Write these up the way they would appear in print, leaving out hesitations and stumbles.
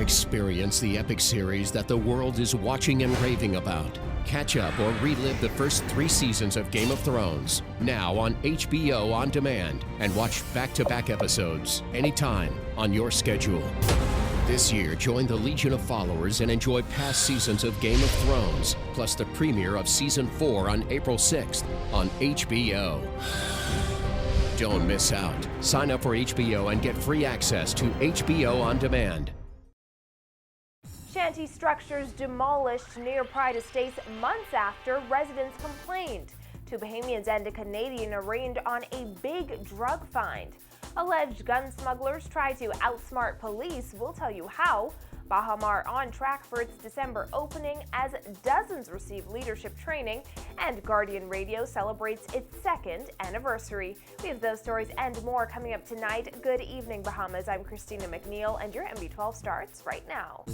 Experience the epic series that the world is watching and raving about. Catch up or relive the first 3 seasons of Game of Thrones, now on HBO On Demand, and watch back-to-back episodes anytime on your schedule. This year, join the Legion of Followers and enjoy past seasons of Game of Thrones, plus the premiere of Season 4 on April 6th on HBO. Don't miss out. Sign up for HBO and get free access to HBO On Demand. Shanty structures demolished near Pride Estates months after residents complained. 2 Bahamians and a Canadian arraigned on a big drug find. Alleged gun smugglers try to outsmart police. We'll tell you how. Bahamar on track for its December opening as dozens receive leadership training, and Guardian Radio celebrates its 2nd anniversary. We have those stories and more coming up tonight. Good evening, Bahamas. I'm Christina McNeil, and your MB12 starts right now.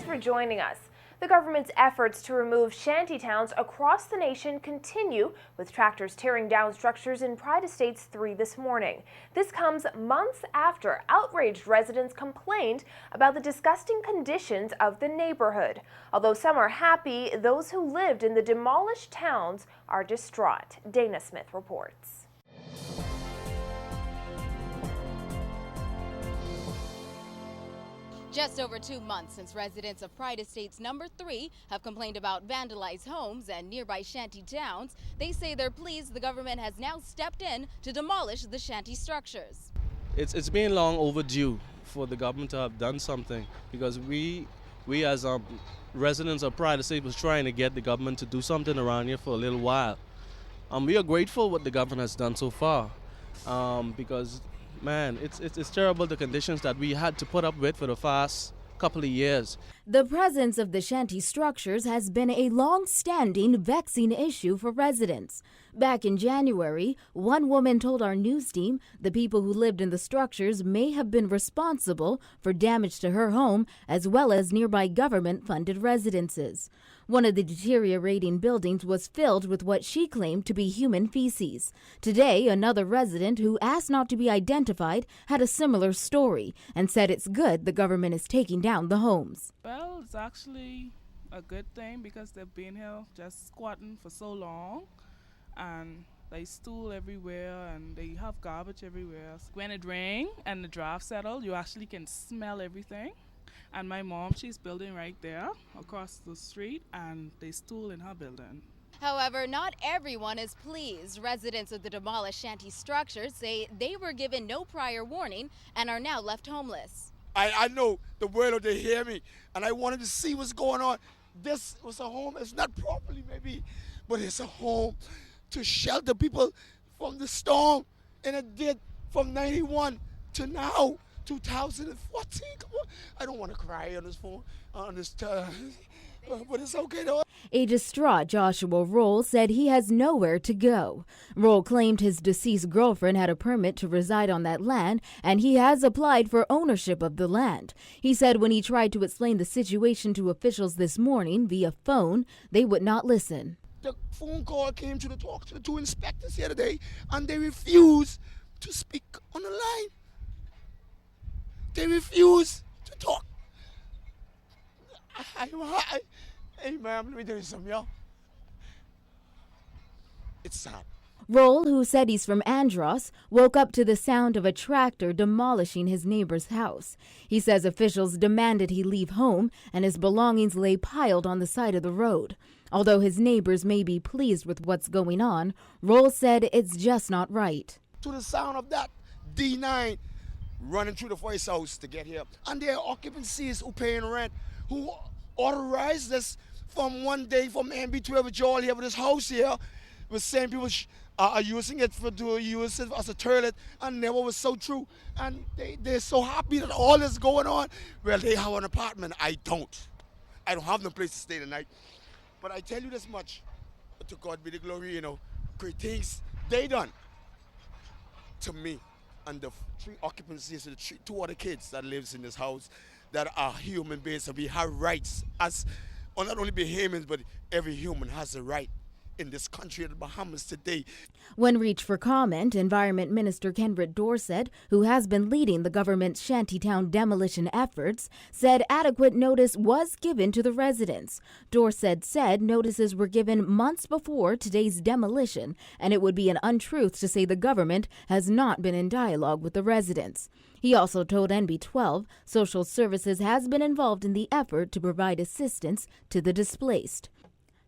For joining us. The government's efforts to remove shanty towns across the nation continue, with tractors tearing down structures in Pride Estates 3 this morning. This comes months after outraged residents complained about the disgusting conditions of the neighborhood. Although some are happy, those who lived in the demolished towns are distraught. Dana Smith reports. Just over 2 months since residents of Pride Estates number 3 have complained about vandalized homes and nearby shanty towns, they say they're pleased the government has now stepped in to demolish the shanty structures. It's been long overdue for the government to have done something, because we as residents of Pride Estates was trying to get the government to do something around here for a little while. We are grateful what the government has done so far, because man, it's terrible, the conditions that we had to put up with for the past couple of years. The presence of the shanty structures has been a long-standing, vexing issue for residents. Back in January, one woman told our news team the people who lived in the structures may have been responsible for damage to her home as well as nearby government-funded residences. One of the deteriorating buildings was filled with what she claimed to be human feces. Today, another resident who asked not to be identified had a similar story and said it's good the government is taking down the homes. Well, it's actually a good thing because they've been here just squatting for so long, and they stool everywhere and they have garbage everywhere. When it rains and the draft settles, you actually can smell everything. And my mom, she's building right there across the street, and they stool in her building. However, not everyone is pleased. Residents of the demolished shanty structures say they were given no prior warning and are now left homeless. I know the world out there hear me, and I wanted to see what's going on. This was a home. It's not properly maybe, but it's a home to shelter people from the storm, and it did from 91 to now. 2014. Come on. I don't want to cry on this phone, but it's okay though. A distraught Joshua Roll said he has nowhere to go. Roll claimed his deceased girlfriend had a permit to reside on that land, and he has applied for ownership of the land. He said when he tried to explain the situation to officials this morning via phone, they would not listen. The phone call came to talk to the 2 inspectors the other day, and they refused to speak on the line. They refuse to talk. Hey, ma'am, let me tell you something, y'all. It's sad. Roll, who said he's from Andros, woke up to the sound of a tractor demolishing his neighbor's house. He says officials demanded he leave home and his belongings lay piled on the side of the road. Although his neighbors may be pleased with what's going on, Roll said it's just not right. To the sound of that D9 running through the voice house to get here. And there are occupancies who paying rent, who authorized this from one day from MB12 with y'all here with this house here, with saying people are using it to use it as a toilet, and never was so true. And they're so happy that all this going on. Well, they have an apartment. I don't have no place to stay tonight. But I tell you this much, to God be the glory, great things they done to me. And the 3 occupancies, the 2 other kids that lives in this house that are human beings, and we have rights as, or not only Bahamians, but every human has a right in this country of the Bahamas today. When reached for comment, Environment Minister Kenbritt Dorset, who has been leading the government's Shantytown demolition efforts, said adequate notice was given to the residents. Dorset said notices were given months before today's demolition, and it would be an untruth to say the government has not been in dialogue with the residents. He also told NB12 Social Services has been involved in the effort to provide assistance to the displaced.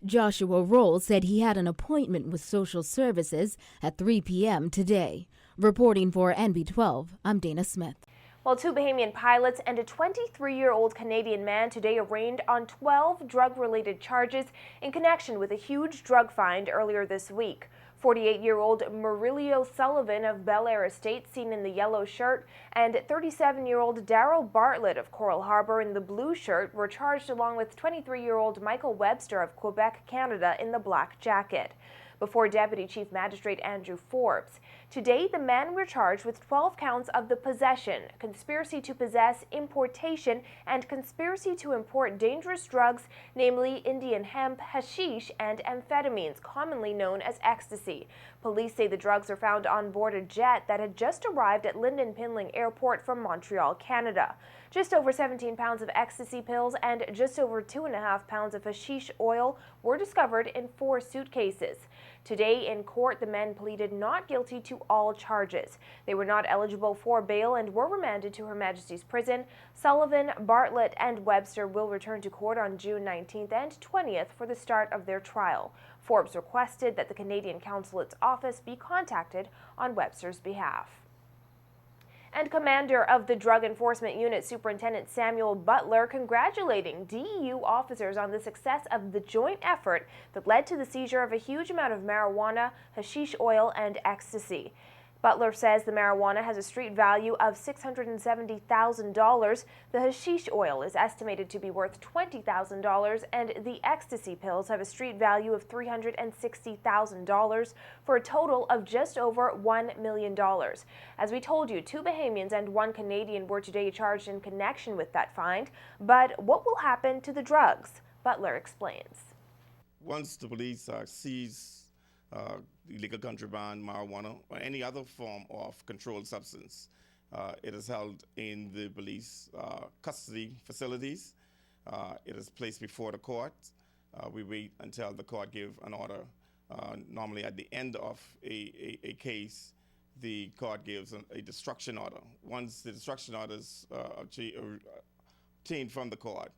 Joshua Roll said he had an appointment with Social Services at 3 p.m. today. Reporting for NB12, I'm Dana Smith. Well, 2 Bahamian pilots and a 23-year-old Canadian man today arraigned on 12 drug-related charges in connection with a huge drug find earlier this week. 48-year-old Murillo Sullivan of Bel Air Estate, seen in the yellow shirt, and 37-year-old Daryl Bartlett of Coral Harbour in the blue shirt were charged, along with 23-year-old Michael Webster of Quebec, Canada, in the black jacket. Before Deputy Chief Magistrate Andrew Forbes. Today, the men were charged with 12 counts of the possession, conspiracy to possess, importation, and conspiracy to import dangerous drugs, namely Indian hemp, hashish, and amphetamines, commonly known as ecstasy. Police say the drugs are found on board a jet that had just arrived at Lyndon Pinling Airport from Montreal, Canada. Just over 17 pounds of ecstasy pills and just over 2.5 pounds of hashish oil were discovered in 4 suitcases. Today in court, the men pleaded not guilty to all charges. They were not eligible for bail and were remanded to Her Majesty's Prison. Sullivan, Bartlett, and Webster will return to court on June 19th and 20th for the start of their trial. Forbes requested that the Canadian Consulate's office be contacted on Webster's behalf. And Commander of the Drug Enforcement Unit, Superintendent Samuel Butler, congratulating DEU officers on the success of the joint effort that led to the seizure of a huge amount of marijuana, hashish oil, and ecstasy. Butler says the marijuana has a street value of $670,000. The hashish oil is estimated to be worth $20,000, and the ecstasy pills have a street value of $360,000 for a total of just over $1 million. As we told you, 2 Bahamians and 1 Canadian were today charged in connection with that find. But what will happen to the drugs? Butler explains. Once the police seize illegal contraband, marijuana, or any other form of controlled substance, it is held in the police custody facilities. It is placed before the court. We wait until the court give an order. Normally at the end of a case, the court gives a destruction order. Once the destruction order is obtained from the court,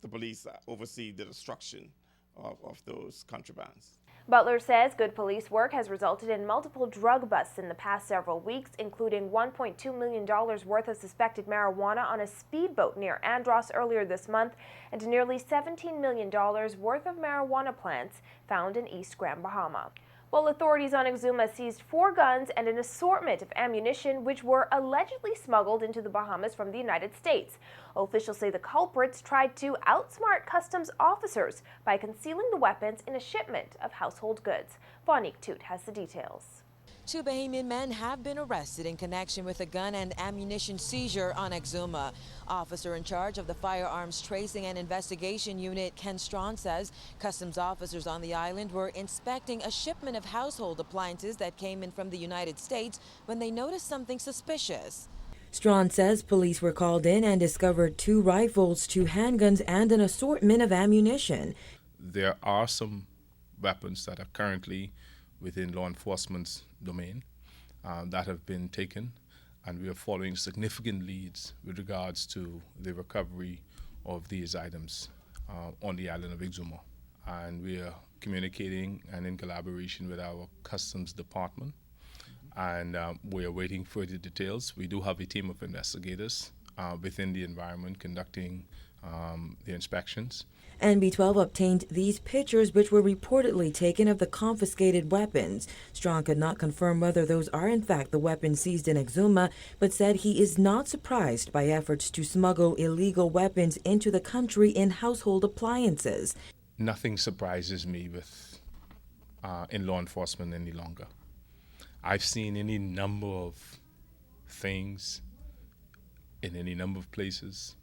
the police oversee the destruction of those contrabands. Butler says good police work has resulted in multiple drug busts in the past several weeks, including $1.2 million worth of suspected marijuana on a speedboat near Andros earlier this month, and nearly $17 million worth of marijuana plants found in East Grand Bahama. Well, authorities on Exuma seized 4 guns and an assortment of ammunition which were allegedly smuggled into the Bahamas from the United States. Officials say the culprits tried to outsmart customs officers by concealing the weapons in a shipment of household goods. Vonique Toot has the details. 2 Bahamian men have been arrested in connection with a gun and ammunition seizure on Exuma. Officer in charge of the Firearms Tracing and Investigation Unit, Ken Strawn, says customs officers on the island were inspecting a shipment of household appliances that came in from the United States when they noticed something suspicious. Strawn says police were called in and discovered 2 rifles, 2 handguns, and an assortment of ammunition. There are some weapons that are currently within law enforcement's domain that have been taken, and we are following significant leads with regards to the recovery of these items on the island of Exuma. And we are communicating and in collaboration with our customs department, and we are waiting further details. We do have a team of investigators within the environment conducting the inspections. NB12 obtained these pictures, which were reportedly taken of the confiscated weapons. Strong could not confirm whether those are in fact the weapons seized in Exuma, but said he is not surprised by efforts to smuggle illegal weapons into the country in household appliances. Nothing surprises me with in law enforcement any longer. I've seen any number of things in any number of places.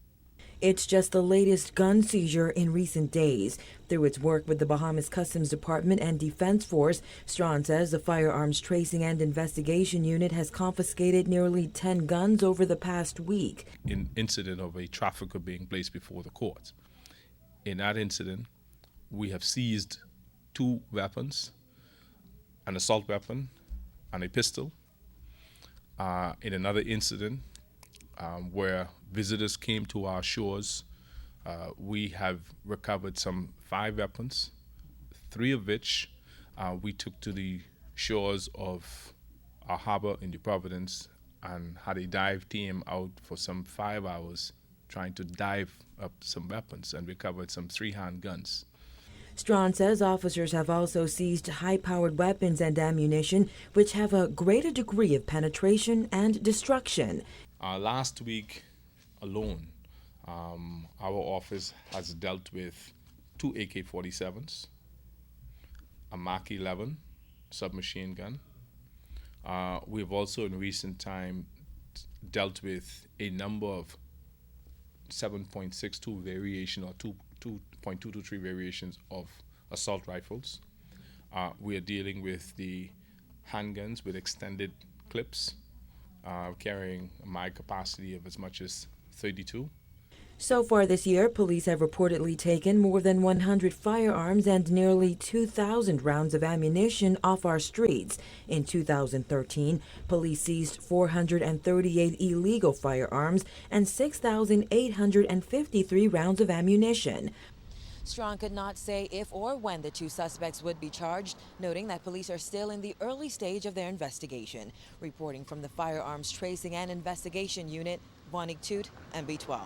It's just the latest gun seizure in recent days. Through its work with the Bahamas Customs Department and Defense Force, Strawn says the Firearms Tracing and Investigation Unit has confiscated nearly 10 guns over the past week. An incident of a trafficker being placed before the court. In that incident, we have seized 2 weapons, an assault weapon and a pistol. In another incident, where visitors came to our shores, we have recovered some 5 weapons, 3 of which we took to the shores of our harbor in New Providence and had a dive team out for some 5 hours trying to dive up some weapons and recovered some 3 handguns. Strawn says officers have also seized high-powered weapons and ammunition, which have a greater degree of penetration and destruction. Last week alone, our office has dealt with 2 AK-47s, a Mach 11 submachine gun. We've also in recent time dealt with a number of 7.62 variation or 2.223 variations of assault rifles. We are dealing with the handguns with extended clips, carrying a mag capacity of as much as 32. So far this year, police have reportedly taken more than 100 firearms and nearly 2,000 rounds of ammunition off our streets. In 2013, police seized 438 illegal firearms and 6,853 rounds of ammunition. Strawn could not say if or when the 2 suspects would be charged, noting that police are still in the early stage of their investigation. Reporting from the Firearms Tracing and Investigation Unit, Wanig Toot, MB12.